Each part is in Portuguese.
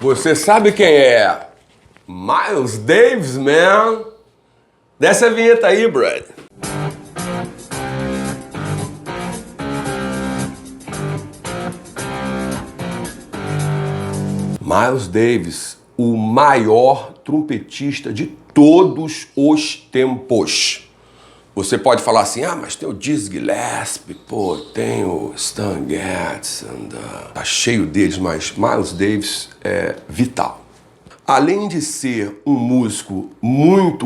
Você sabe quem é? Miles Davis, man. Desce a vinheta aí, Brad. Miles Davis, o maior trompetista de todos os tempos. Você pode falar assim, mas tem o Dizzy Gillespie, pô, tem o Stan Getz, tá cheio deles, mas Miles Davis é vital. Além de ser um músico muito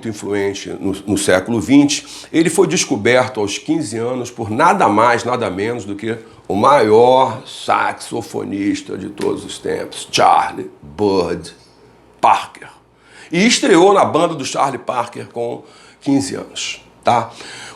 influente no século XX, ele foi descoberto aos 15 anos por nada mais, nada menos do que o maior saxofonista de todos os tempos, Charlie Bud Parker. E estreou na banda do Charlie Parker com 15 anos, tá?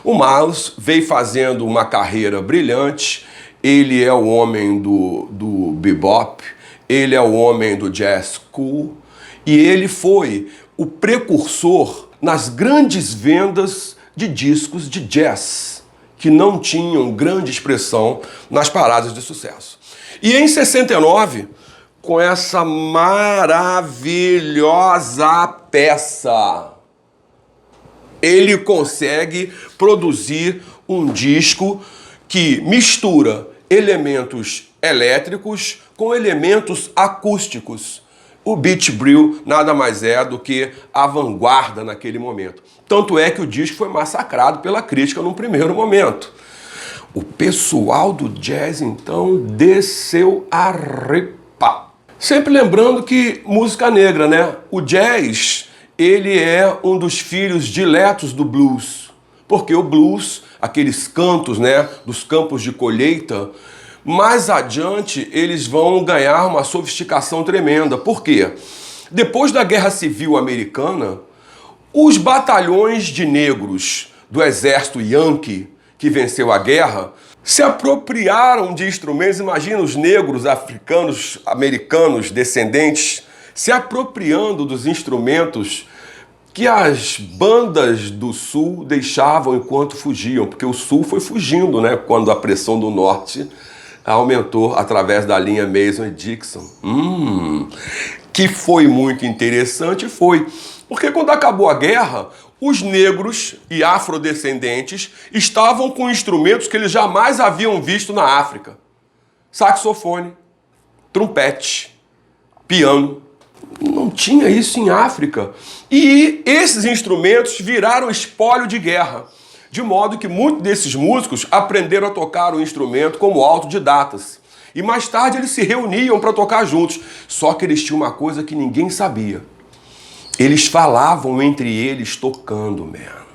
O Miles veio fazendo uma carreira brilhante, ele é o homem do bebop, ele é o homem do jazz cool e ele foi o precursor nas grandes vendas de discos de jazz, que não tinham grande expressão nas paradas de sucesso. E em 69, com essa maravilhosa peça, ele consegue produzir um disco que mistura elementos elétricos com elementos acústicos. O Beach Brew nada mais é do que a vanguarda naquele momento. Tanto é que o disco foi massacrado pela crítica num primeiro momento. O pessoal do jazz, então, desceu a repa. Sempre lembrando que música negra, né? O jazz, ele é um dos filhos diletos do blues. Porque o blues, aqueles cantos, né, dos campos de colheita, mais adiante eles vão ganhar uma sofisticação tremenda. Por quê? Depois da Guerra Civil Americana, os batalhões de negros do exército Yankee, que venceu a guerra, se apropriaram de instrumentos. Imagina os negros africanos, americanos, descendentes, se apropriando dos instrumentos que as bandas do Sul deixavam enquanto fugiam, porque o Sul foi fugindo, né, quando a pressão do Norte aumentou através da linha Mason e Dixon. Que foi muito interessante, porque quando acabou a guerra, os negros e afrodescendentes estavam com instrumentos que eles jamais haviam visto na África. Saxofone, trompete, piano. Não tinha isso em África. E esses instrumentos viraram espólio de guerra. De modo que muitos desses músicos aprenderam a tocar o instrumento como autodidatas. E mais tarde eles se reuniam para tocar juntos. Só que eles tinham uma coisa que ninguém sabia. Eles falavam entre eles tocando, man.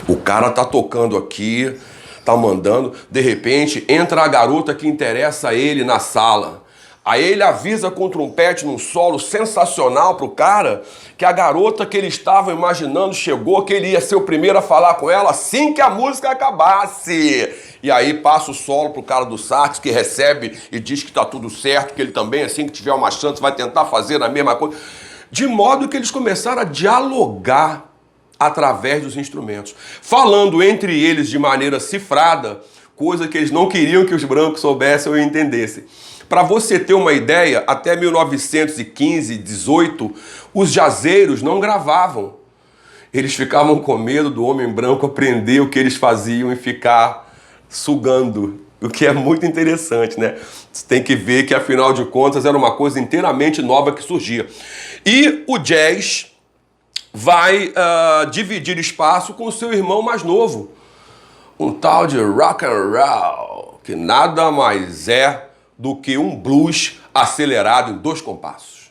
O cara tá tocando aqui, tá mandando. De repente, entra a garota que interessa a ele na sala. Aí ele avisa com o trompete num solo sensacional pro cara que a garota que ele estava imaginando chegou, que ele ia ser o primeiro a falar com ela assim que a música acabasse. E aí passa o solo pro cara do sax, que recebe e diz que tá tudo certo, que ele também, assim que tiver uma chance, vai tentar fazer a mesma coisa. De modo que eles começaram a dialogar através dos instrumentos, falando entre eles de maneira cifrada, coisa que eles não queriam que os brancos soubessem ou entendessem. Para você ter uma ideia, até 1915, 18, os jazzeiros não gravavam. Eles ficavam com medo do homem branco aprender o que eles faziam e ficar sugando, o que é muito interessante, né? Você tem que ver que, afinal de contas, era uma coisa inteiramente nova que surgia. E o jazz vai dividir espaço com o seu irmão mais novo, um tal de rock and roll, que nada mais é do que um blues acelerado em 2 compassos.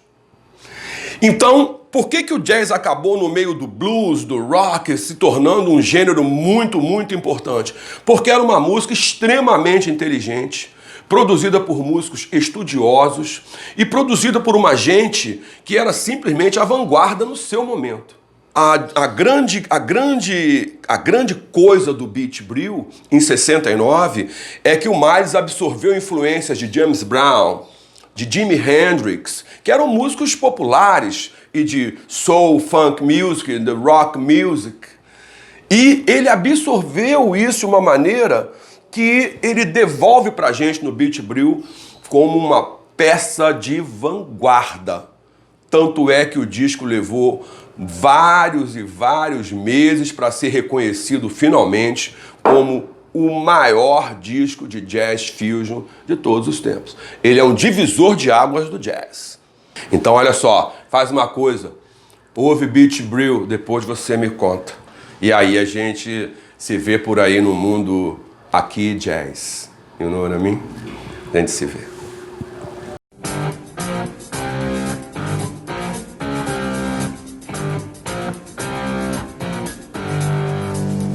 Então, por que o jazz acabou no meio do blues, do rock, se tornando um gênero muito importante? Porque era uma música extremamente inteligente, produzida por músicos estudiosos e produzida por uma gente que era simplesmente a vanguarda no seu momento. A grande coisa do Beach Brew, em 69, é que o Miles absorveu influências de James Brown, de Jimi Hendrix, que eram músicos populares, e de soul, funk music, the rock music. E ele absorveu isso de uma maneira que ele devolve pra gente no Beach Brew, como uma peça de vanguarda. Tanto é que o disco levou vários e vários meses para ser reconhecido finalmente como o maior disco de jazz fusion de todos os tempos. Ele é um divisor de águas do jazz. Então olha só, faz uma coisa, ouve Beach Brew, depois você me conta. E aí a gente se vê por aí no mundo aqui jazz. You know what I mean? A gente se vê.